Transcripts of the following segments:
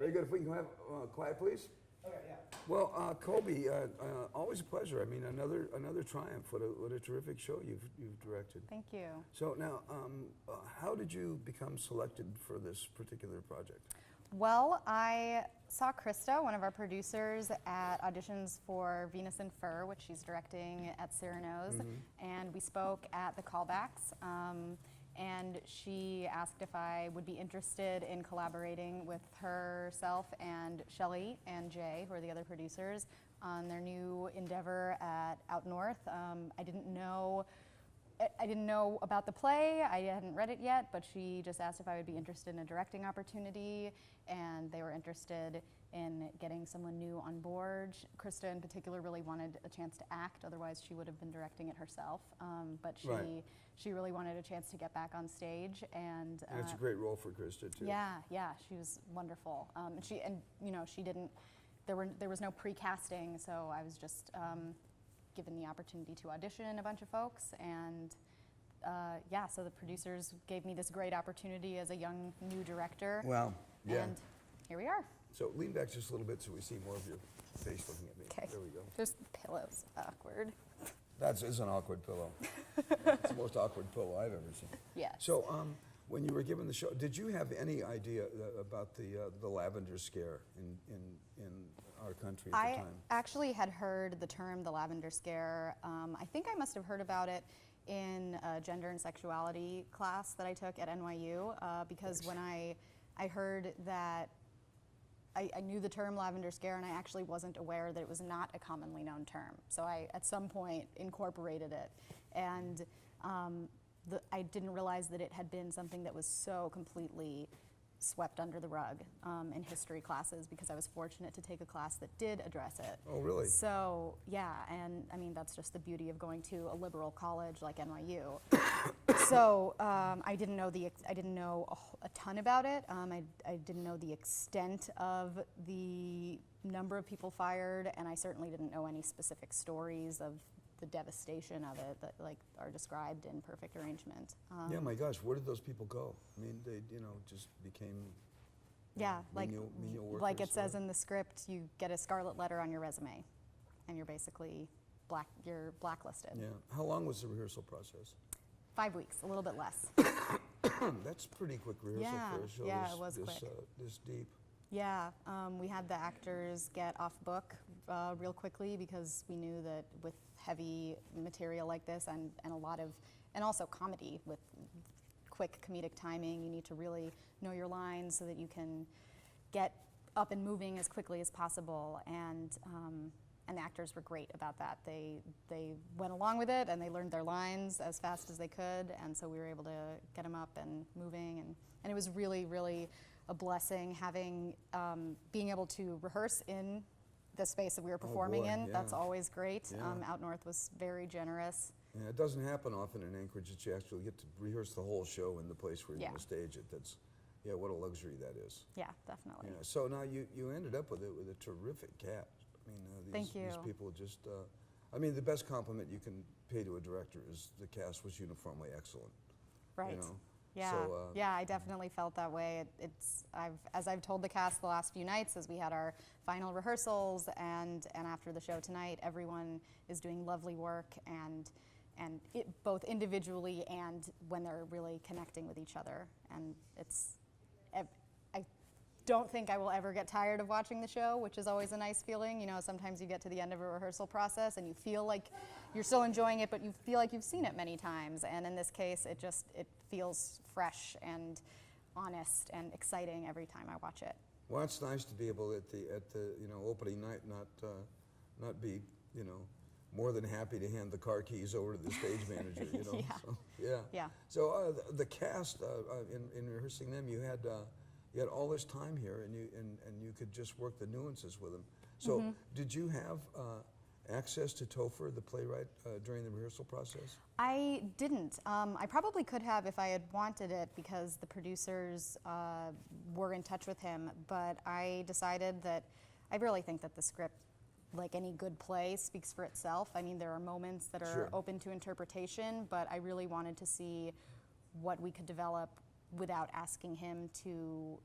Very good. If we can have quiet, please. Okay, yeah. Well, Colby, always a pleasure. I mean, another triumph. What a terrific show you've directed. Thank you. So now, how did you become selected for this particular project? Well, I saw Krista, one of our producers, at auditions for Venus in Fur, which she's directing at Cyrano's, and we spoke at the callbacks. And she asked if I would be interested in collaborating with herself and Shelley and Jay, who are the other producers, on their new endeavor at Out North. I didn't know about the play. I hadn't read it yet, but she just asked if I would be interested in a directing opportunity, and they were interested in getting someone new on board. Krista in particular really wanted a chance to act, otherwise she would have been directing it herself. But she really wanted a chance to get back on stage, and it's a great role for Krista too. Yeah, she was wonderful. She didn't. There was no pre-casting, so I was just given the opportunity to audition a bunch of folks, and so the producers gave me this great opportunity as a young new director. Well, yeah. And here we are. So lean back just a little bit so we see more of your face looking at me. Okay. There we go. There's pillows. Awkward. That is an awkward pillow. It's the most awkward pillow I've ever seen. Yes. So when you were given the show, did you have any idea about the lavender scare in our country at the time? I actually had heard the term the lavender scare. I think I must have heard about it in a gender and sexuality class that I took at NYU, because when I heard that, I knew the term lavender scare, and I actually wasn't aware that it was not a commonly known term. So I, at some point, incorporated it. And I didn't realize that it had been something that was so completely swept under the rug in history classes, because I was fortunate to take a class that did address it. Oh, really? So, yeah, and I mean, that's just the beauty of going to a liberal college like NYU. So I didn't know a ton about it. I didn't know the extent of the number of people fired, and I certainly didn't know any specific stories of the devastation of it that are described in Perfect Arrangement. Yeah, my gosh, where did those people go? I mean, they just became menial workers. Like it says in the script, you get a scarlet letter on your resume, and you're basically you're blacklisted. Yeah. How long was the rehearsal process? 5 weeks, a little bit less. That's pretty quick rehearsal for a show it was quick. This deep. Yeah, we had the actors get off book real quickly, because we knew that with heavy material like this and also comedy with quick comedic timing, you need to really know your lines so that you can get up and moving as quickly as possible. And the actors were great about that. They went along with it, and they learned their lines as fast as they could, and so we were able to get them up and moving, and it was really, really a blessing having being able to rehearse in the space that we were performing in. That's always great. Yeah. Out North was very generous. Yeah, it doesn't happen often in Anchorage that you actually get to rehearse the whole show in the place where you're going to stage it. That's, what a luxury that is. Yeah, definitely. Yeah. So now you ended up with a terrific cast. I mean, Thank you. These people just, the best compliment you can pay to a director is the cast was uniformly excellent. Right. Yeah, So, I definitely felt that way. As I've told the cast the last few nights, as we had our final rehearsals and after the show tonight, everyone is doing lovely work, and both individually and when they're really connecting with each other. And I don't think I will ever get tired of watching the show, which is always a nice feeling. Sometimes you get to the end of a rehearsal process and you feel like you're still enjoying it, but you feel like you've seen it many times. And in this case, it feels fresh and honest and exciting every time I watch it. Well, it's nice to be able at the opening night not be more than happy to hand the car keys over to the stage manager. Yeah. So, So the cast in rehearsing them, you had all this time here, and you could just work the nuances with them. So did you have access to Topher, the playwright, during the rehearsal process? I didn't. I probably could have if I had wanted it, because the producers were in touch with him, but I decided that I really think that the script, like any good play, speaks for itself. I mean, there are moments that are open to interpretation, but I really wanted to see what we could develop without asking him to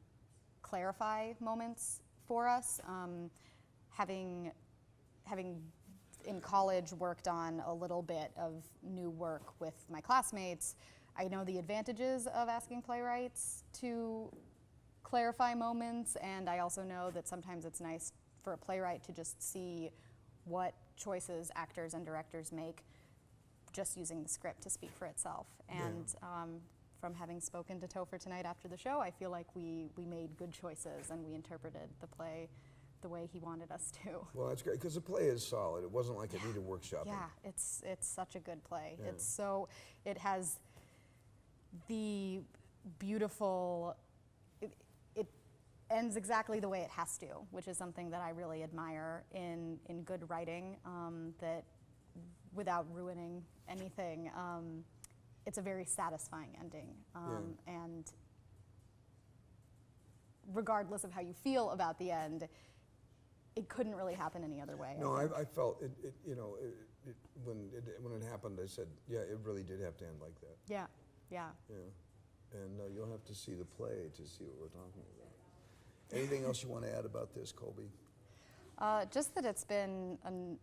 clarify moments for us. Having in college worked on a little bit of new work with my classmates, I know the advantages of asking playwrights to clarify moments, and I also know that sometimes it's nice for a playwright to just see what choices actors and directors make just using the script to speak for itself. And from having spoken to Topher tonight after the show, I feel like we made good choices and we interpreted the play the way he wanted us to. Well, that's great, because the play is solid. It wasn't like it needed workshopping. Yeah, it's such a good play. Yeah. It has the beautiful, it ends exactly the way it has to, which is something that I really admire in good writing, that without ruining anything, it's a very satisfying ending. And regardless of how you feel about the end, it couldn't really happen any other way. No, I felt when it happened, I said, yeah, it really did have to end like that. Yeah. Yeah. And you'll have to see the play to see what we're talking about. Anything else you want to add about this, Colby? Just that it's been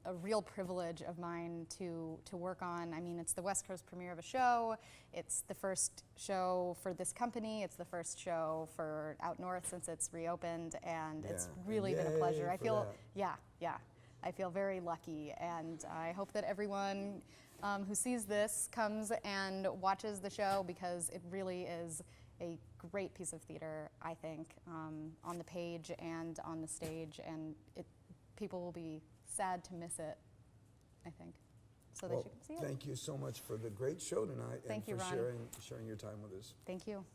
a real privilege of mine to work on. I mean, it's the West Coast premiere of a show. It's the first show for this company. It's the first show for Out North since it's reopened, and it's really been a pleasure. I feel, I feel very lucky, and I hope that everyone who sees this comes and watches the show, because it really is a great piece of theater, I think, on the page and on the stage, and people will be sad to miss it, I think. So they should see it. Thank you so much for the great show tonight. Thank you, and for Ron. sharing your time with us. Thank you.